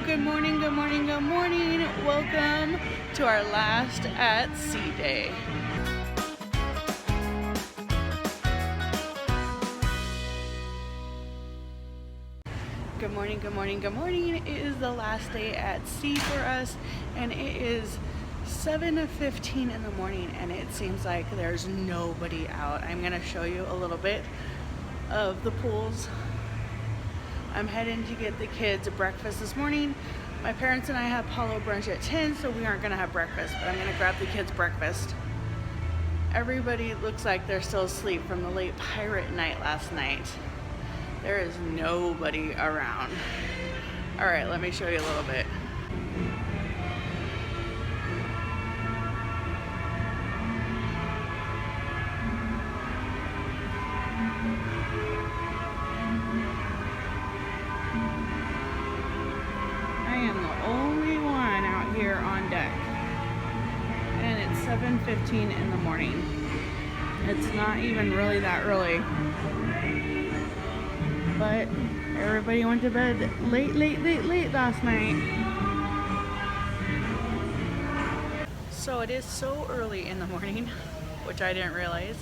good morning, good morning, good morning. Welcome to our last at sea day. Good morning, good morning, good morning. It is the last day at sea for us, and it is 7:15 in the morning, and it seems like there's nobody out. I'm gonna show you a little bit of the pools. I'm heading to get the kids breakfast this morning. My parents and I have Apollo brunch at 10, so we aren't gonna have breakfast, but I'm gonna grab the kids breakfast. Everybody looks like they're still asleep from the late pirate night last night. There is nobody around. All right, let me show you a little bit. I am the only one out here on deck, and it's 7:15 in the morning. It's not even really that early, but everybody went to bed late last night. So it is so early in the morning, which I didn't realize,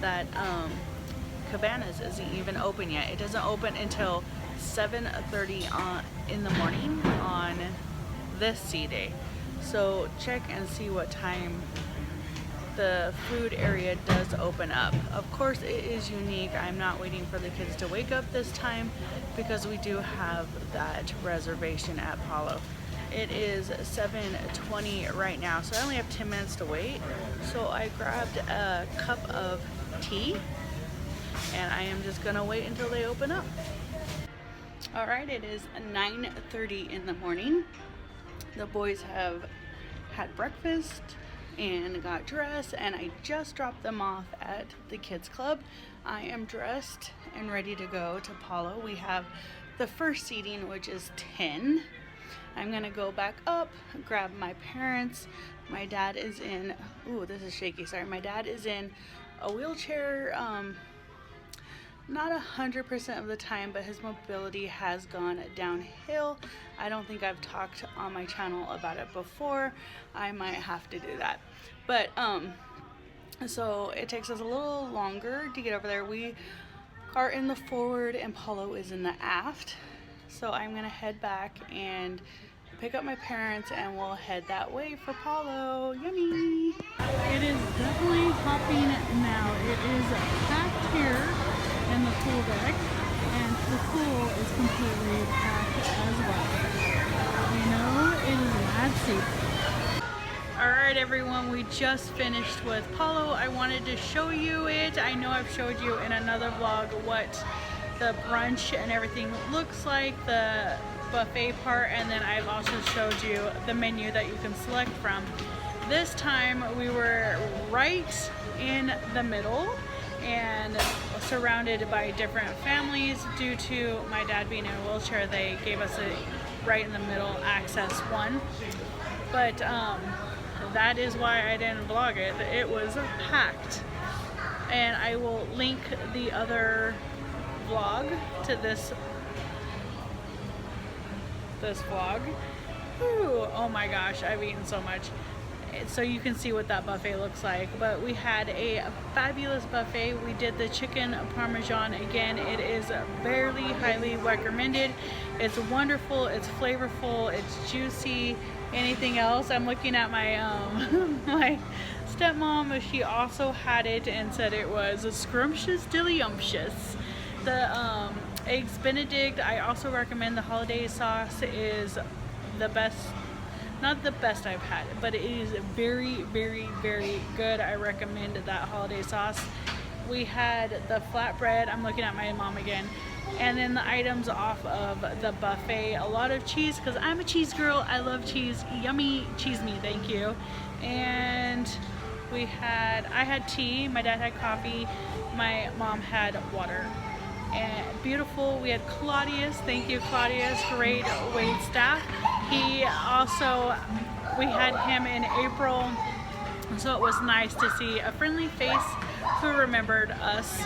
that Cabanas isn't even open yet. It doesn't open until 7:30 in the morning on this sea day. So check and see what time the food area does open up. Of course, it is unique. I'm not waiting for the kids to wake up this time because we do have that reservation at Apollo. It is 7:20 right now, so I only have 10 minutes to wait. So I grabbed a cup of tea, and I am just gonna wait until they open up. All right, it is 9:30 in the morning. The boys have had breakfast and got dressed, and I just dropped them off at the kids club. I am dressed and ready to go to Apollo. We have the first seating, which is 10. I'm gonna go back up, grab my parents. My dad is in, ooh, this is shaky, sorry. My dad is in a wheelchair, not 100% of the time, but his mobility has gone downhill. I don't think I've talked on my channel about it before. I might have to do that. But so it takes us a little longer to get over there. We are in the forward and Paulo is in the aft. So I'm gonna head back and pick up my parents, and we'll head that way for Paulo. Yummy! It is definitely hopping now. It is packed here in the pool deck, and the pool is completely packed as well. You know, it is mad soup. Alright everyone, we just finished with Paulo. I wanted to show you it. I know I've showed you in another vlog what the brunch and everything looks like, the buffet part, and then I've also showed you the menu that you can select from. This time we were right in the middle and surrounded by different families. Due to my dad being in a wheelchair, they gave us a right in the middle access one, but that is why I didn't vlog it. It was packed, and I will link the other vlog to this vlog. Ooh, oh my gosh, I've eaten so much. So you can see what that buffet looks like. But we had a fabulous buffet. We did the chicken parmesan again. It is very highly recommended. It's wonderful, it's flavorful, it's juicy. Anything else? I'm looking at my my stepmom. She also had it and said it was scrumptious delicious. The eggs benedict, I also recommend. The holiday sauce is the best, not the best I've had, but it is very good. I recommend that holiday sauce. We had the flatbread. I'm looking at my mom again. And then the items off of the buffet, a lot of cheese, because I'm a cheese girl. I love cheese. Yummy cheese me, thank you. And I had tea, my dad had coffee, my mom had water. And beautiful. We had Claudius, thank you Claudius, great wait staff. We had him in April, so it was nice to see a friendly face who remembered us.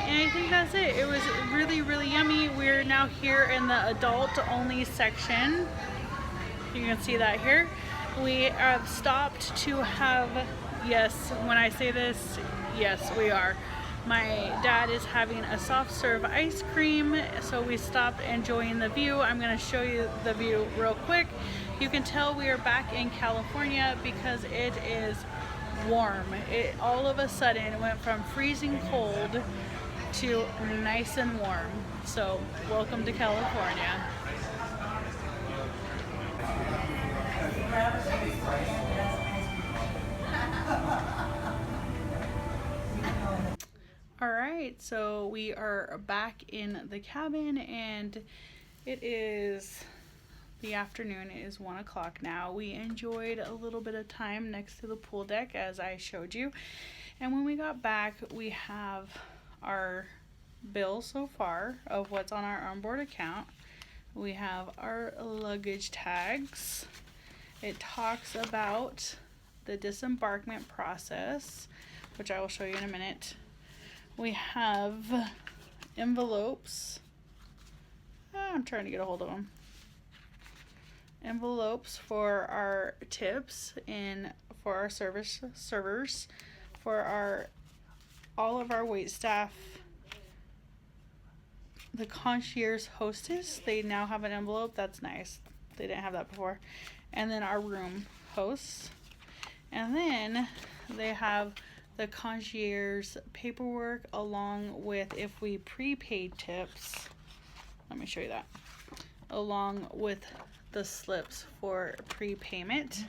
And I think that's it. It was really, really yummy. We're now here in the adult only section. You can see that here. We have stopped to have, yes, when I say this, yes, we are. My dad is having a soft serve ice cream, so we stopped enjoying the view. I'm going to show you the view real quick. You can tell we are back in California because it is warm. It all of a sudden went from freezing cold to nice and warm. So welcome to California. Alright, so we are back in the cabin and it is the afternoon. It is 1 o'clock now. We enjoyed a little bit of time next to the pool deck as I showed you. And when we got back, we have our bill so far of what's on our onboard account. We have our luggage tags. It talks about the disembarkment process, which I will show you in a minute. We have envelopes. I'm trying to get a hold of them. Envelopes for our tips and for our servers, for all of our wait staff. The concierge hostess, they now have an envelope. That's nice. They didn't have that before. And then our room hosts. And then they have the concierge paperwork along with if we prepaid tips. Let me show you that. Along with the slips for prepayment.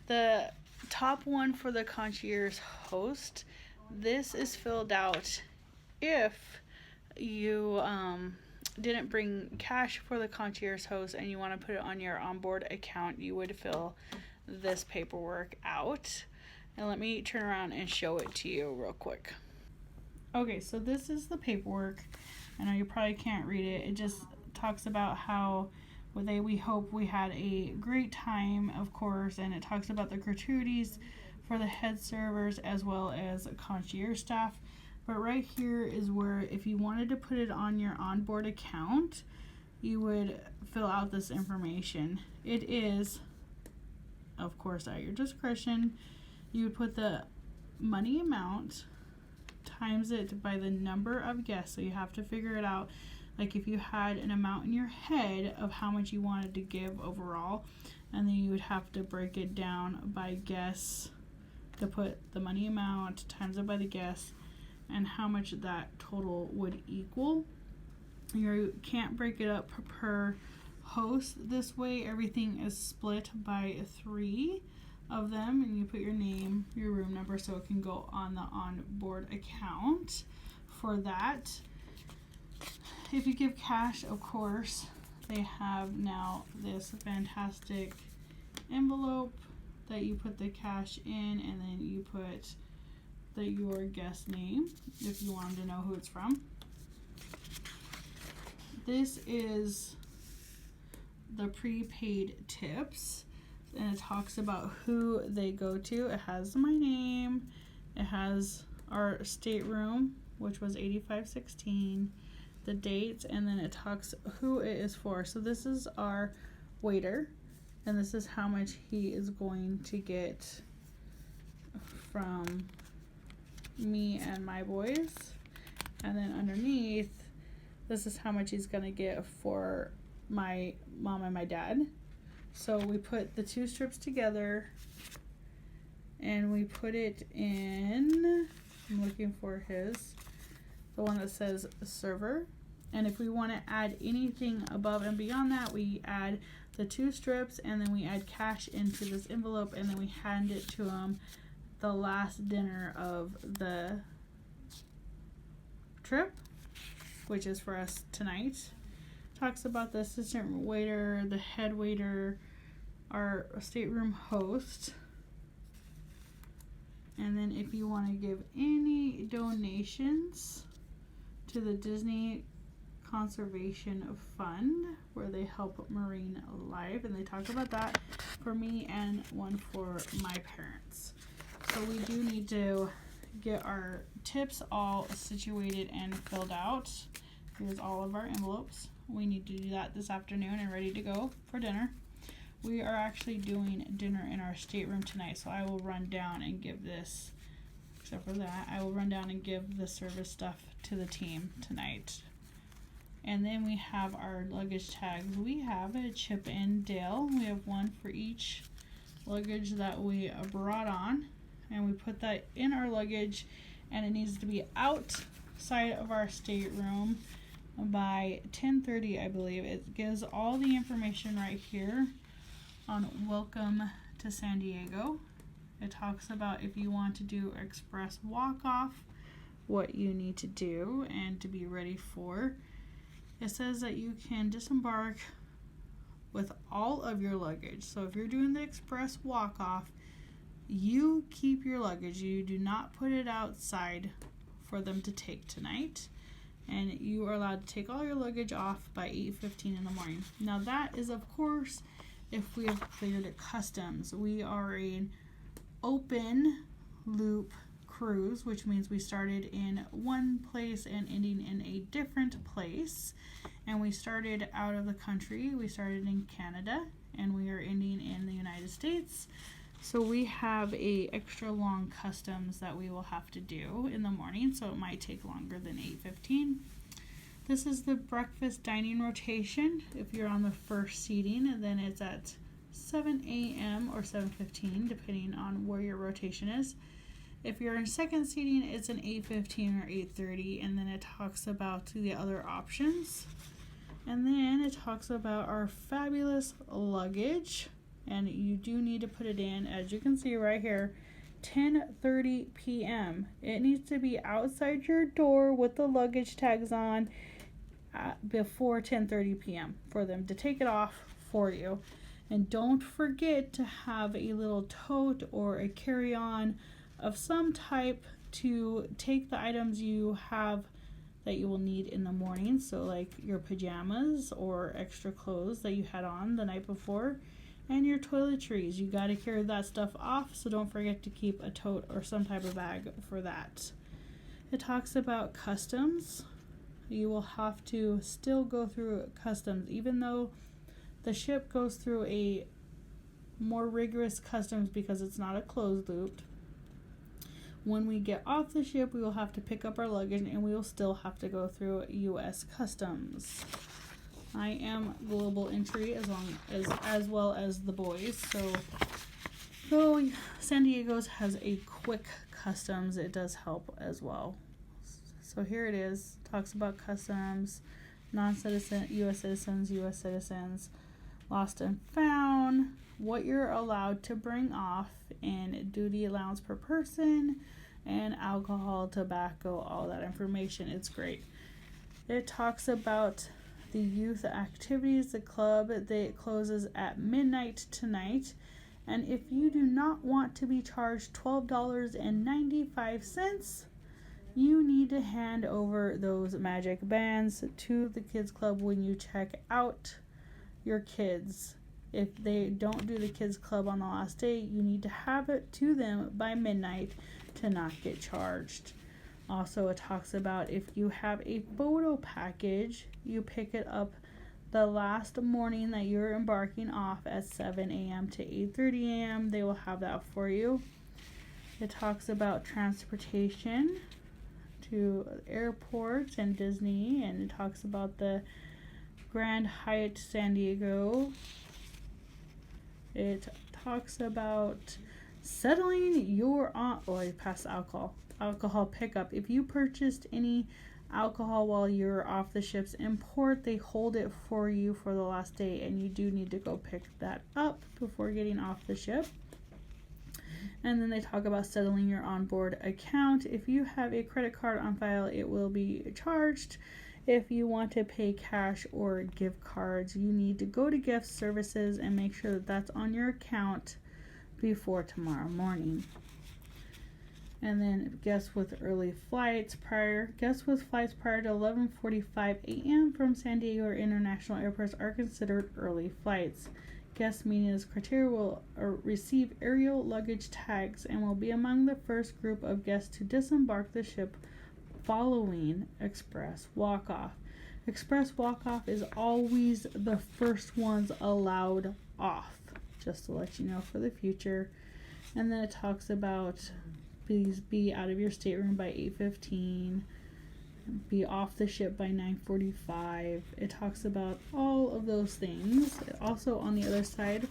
The top one for the concierge host, this is filled out if you didn't bring cash for the concierge host and you want to put it on your onboard account, you would fill this paperwork out. And let me turn around and show it to you real quick. Okay, so this is the paperwork. I know you probably can't read it. It just talks about how we hope we had a great time, of course, and it talks about the gratuities for the head servers as well as concierge staff. But right here is where if you wanted to put it on your onboard account, you would fill out this information. It is, of course, at your discretion. You would put the money amount times it by the number of guests. So you have to figure it out. Like if you had an amount in your head of how much you wanted to give overall, and then you would have to break it down by guests to put the money amount times it by the guests and how much that total would equal. You can't break it up per host this way. Everything is split by 3 of them, and you put your name, your room number, so it can go on the onboard account for that. If you give cash, of course, they have now this fantastic envelope that you put the cash in, and then you put your guest name if you wanted to know who it's from. This is the prepaid tips, and it talks about who they go to. It has my name, it has our stateroom, which was 8516, the dates, and then it talks who it is for. So this is our waiter, and this is how much he is going to get from me and my boys. And then underneath, this is how much he's gonna get for my mom and my dad. So we put the 2 strips together and we put it in, I'm looking for the one that says server. And if we want to add anything above and beyond that, we add the 2 strips and then we add cash into this envelope, and then we hand it to them the last dinner of the trip, which is for us tonight. Talks about the assistant waiter, the head waiter, our stateroom host, and then if you want to give any donations to the Disney Conservation Fund, where they help marine life, and they talk about that for me and one for my parents. So we do need to get our tips all situated and filled out. Here's all of our envelopes. We need to do that this afternoon and ready to go for dinner. We are actually doing dinner in our stateroom tonight, so I will run down and give this, except for that, I will run down and give the service stuff to the team tonight. And then we have our luggage tags. We have a Chip and Dale. We have one for each luggage that we brought on, and we put that in our luggage, and it needs to be outside of our stateroom by 10:30, I believe. It gives all the information right here on welcome to San Diego. It talks about if you want to do express walk-off, what you need to do and to be ready for. It says that you can disembark with all of your luggage. So if you're doing the express walk-off, you keep your luggage. You do not put it outside for them to take tonight. And you are allowed to take all your luggage off by 8:15 in the morning. Now that is, of course, if we have cleared customs. We are an open loop cruise, which means we started in one place and ending in a different place. And we started out of the country. We started in Canada and we are ending in the United States. So we have a extra long customs that we will have to do in the morning, so it might take longer than 8:15. This is the breakfast dining rotation. If you're on the first seating, and then it's at 7 a.m. or 7:15, depending on where your rotation is. If you're in second seating, it's an 8:15 or 8:30, and then it talks about the other options. And then it talks about our fabulous luggage, and you do need to put it in, as you can see right here, 10:30 p.m. It needs to be outside your door with the luggage tags on before 10:30 p.m. for them to take it off for you. And don't forget to have a little tote or a carry-on of some type to take the items you have that you will need in the morning. So like your pajamas or extra clothes that you had on the night before, and your toiletries. You got to carry that stuff off, so don't forget to keep a tote or some type of bag for that. It talks about customs. You will have to still go through customs, even though the ship goes through a more rigorous customs because it's not a closed loop. When we get off the ship, we will have to pick up our luggage and we will still have to go through U.S. customs. I am global entry as well as the boys. So though San Diego's has a quick customs, it does help as well. So here it is. Talks about customs, non-citizen, U.S. citizens, lost and found, what you're allowed to bring off, and duty allowance per person, and alcohol, tobacco, all that information. It's great. It talks about the youth activities, the club, it closes at midnight tonight. And if you do not want to be charged $12.95, you need to hand over those magic bands to the kids club when you check out your kids. If they don't do the kids club on the last day, you need to have it to them by midnight to not get charged. Also, it talks about if you have a photo package, you pick it up the last morning that you're embarking off at 7 a.m. to 8:30 a.m. They will have that for you. It talks about transportation to airports and Disney, and it talks about the Grand Hyatt San Diego. It talks about settling your I passed alcohol pickup. If you purchased any alcohol while you're off the ship's import, they hold it for you for the last day, and you do need to go pick that up before getting off the ship. And then they talk about settling your onboard account. If you have a credit card on file, it will be charged. If you want to pay cash or gift cards, you need to go to gift services and make sure that that's on your account before tomorrow morning. And then guests with flights prior to 11:45 a.m. from San Diego or international airports are considered early flights. guests meeting this criteria will receive aerial luggage tags and will be among the first group of guests to disembark the ship following express walk-off. Express walk-off is always the first ones allowed off, just to let you know for the future. And then it talks about please be out of your stateroom by 8:15, be off the ship by 9:45. It talks about all of those things. Also on the other side,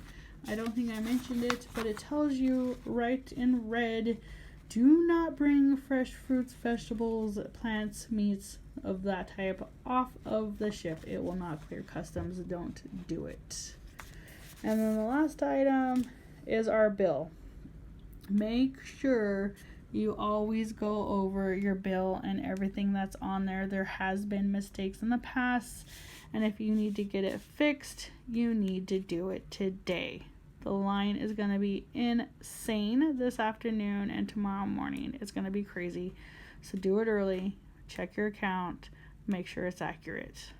I don't think I mentioned it, but it tells you right in red, do not bring fresh fruits, vegetables, plants, meats of that type off of the ship. It will not clear customs. Don't do it. And then the last item is our bill. Make sure you always go over your bill and everything that's on there. There has been mistakes in the past, and if you need to get it fixed, you need to do it today. The line is going to be insane this afternoon and tomorrow morning. It's going to be crazy. So do it early. Check your account. Make sure it's accurate.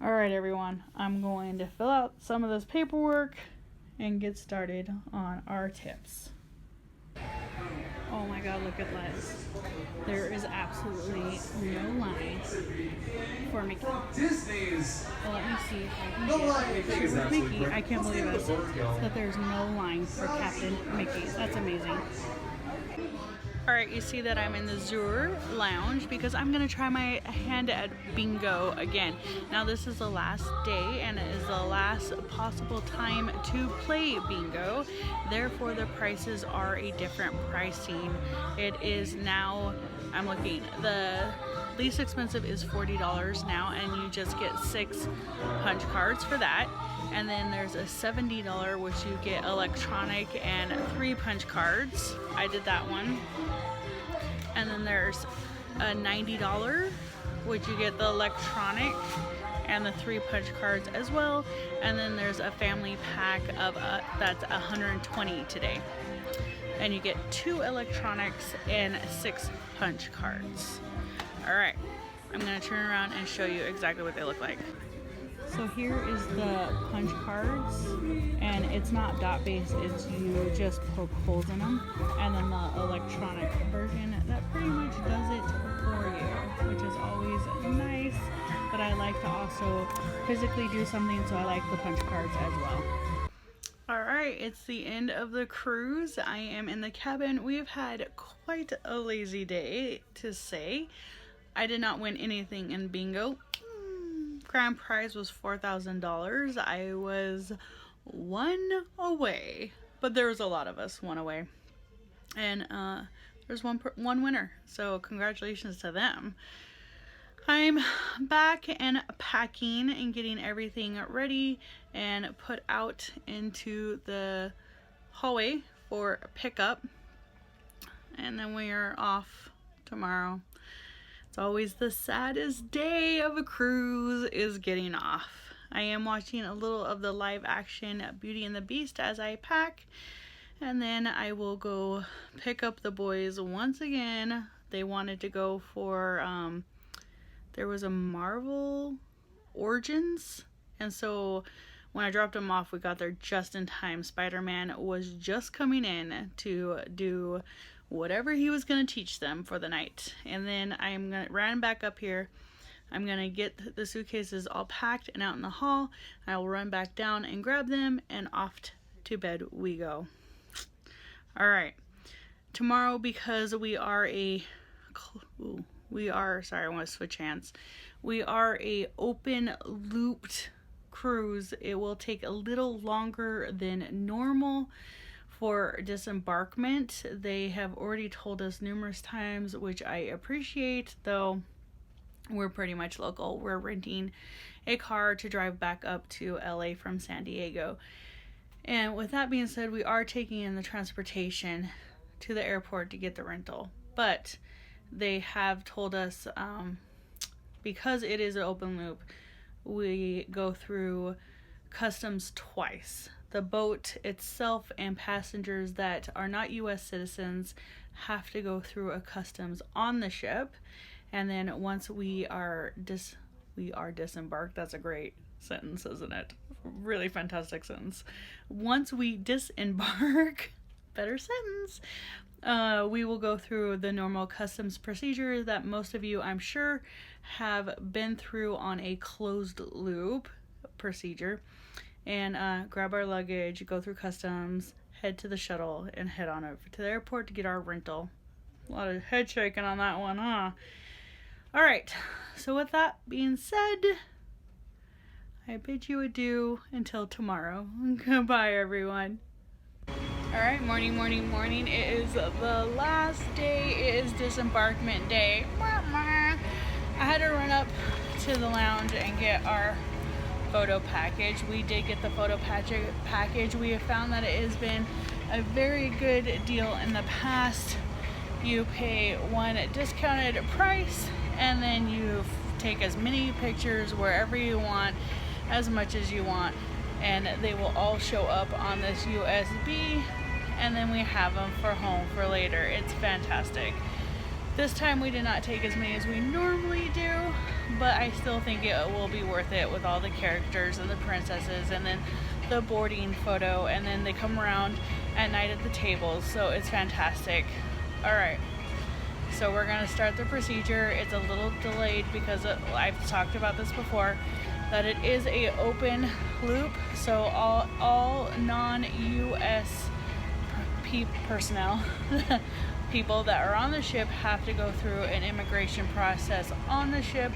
All right, everyone. I'm going to fill out some of this paperwork and get started on our tips. Oh my god, look at Les. There is absolutely no line for Mickey. Disney's. Well, let me see if I can get a picture with Mickey. I can't believe it. That there's no line for Captain Mickey. That's amazing. Alright, you see that I'm in the Zur Lounge because I'm going to try my hand at bingo again. Now this is the last day and it is the last possible time to play bingo. Therefore the prices are a different pricing. It is now, I'm looking, the least expensive is $40 now and you just get 6 punch cards for that. And then there's a $70 which you get electronic and 3 punch cards. I did that one. And then there's a $90 which you get the electronic and the 3 punch cards as well. And then there's a family pack of that's $120 today. And you get 2 electronics and 6 punch cards. Alright, I'm going to turn around and show you exactly what they look like. So here is the punch cards, and it's not dot based, it's you just poke holes in them. And then the electronic version that pretty much does it for you, which is always nice. But I like to also physically do something, so I like the punch cards as well. Alright, it's the end of the cruise. I am in the cabin. We've had quite a lazy day, to say. I did not win anything in bingo. Grand prize was $4,000. I was 1 away, but there was a lot of us 1 away, and there's one winner, so congratulations to them. I'm back and packing and getting everything ready and put out into the hallway for pickup, and then we are off tomorrow. It's always the saddest day of a cruise is getting off. I am watching a little of the live action Beauty and the Beast as I pack, and then I will go pick up the boys once again. They wanted to go for, there was a Marvel Origins, and so when I dropped them off, we got there just in time. Spider-Man was just coming in to do whatever he was going to teach them for the night. And then I'm going to run back up here. I'm going to get the suitcases all packed and out in the hall. I will run back down and grab them, and off to bed we go. Alright. Tomorrow, because we are sorry, I want to switch hands. We are a open looped cruise. It will take a little longer than normal for disembarkment. They have already told us numerous times, which I appreciate, though we're pretty much local. We're renting a car to drive back up to LA from San Diego. And with that being said, we are taking in the transportation to the airport to get the rental. But they have told us, because it is an open loop, we go through customs twice. The boat itself and passengers that are not U.S. citizens have to go through a customs on the ship, and then once we are disembarked, that's a great sentence, isn't it? Really fantastic sentence. Once we disembark, better sentence, we will go through the normal customs procedure that most of you, I'm sure, have been through on a closed loop procedure, and grab our luggage, go through customs, head to the shuttle, and head on over to the airport to get our rental. A lot of head shaking on that one, huh? All right, so with that being said, I bid you adieu until tomorrow. Goodbye, everyone. All right, morning. It is the last day. It is disembarkment day. I had to run up to the lounge and get our photo package. We did get the photo package. We have found that it has been a very good deal in the past. You pay one discounted price, and then you take as many pictures wherever you want, as much as you want, and they will all show up on this USB, and then we have them for home for later. It's fantastic. This time we did not take as many as we normally do, but I still think it will be worth it with all the characters and the princesses, and then the boarding photo, and then they come around at night at the tables, so it's fantastic. All right, so we're gonna start the procedure. It's a little delayed because I've talked about this before, that it is a open loop, so all non-US personnel, people that are on the ship, have to go through an immigration process on the ship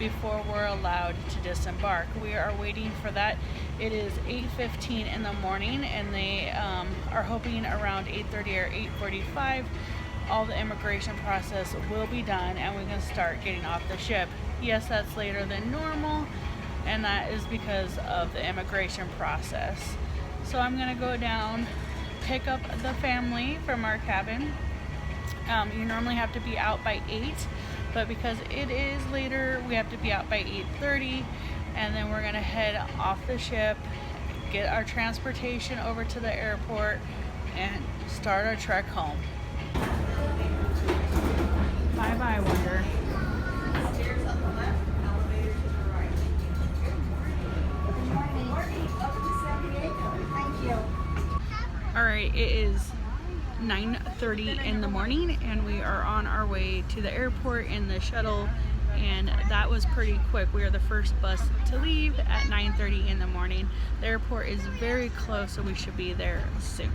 before we're allowed to disembark. We are waiting for that. It is 8:15 in the morning, and they are hoping around 8:30 or 8:45 all the immigration process will be done, and we can start getting off the ship. Yes, that's later than normal, and that is because of the immigration process. So I'm gonna go down, pick up the family from our cabin. You normally have to be out by 8, but because it is later, we have to be out by 8:30, and then we're gonna head off the ship, get our transportation over to the airport, and start our trek home. Bye, Wonder. Stairs on the left, elevator to the right. Welcome to San Diego. Thank you. All right, it is 9:30 in the morning, and we are on our way to the airport in the shuttle, and that was pretty quick. We are the first bus to leave at 9:30 in the morning. The airport is very close, so we should be there soon.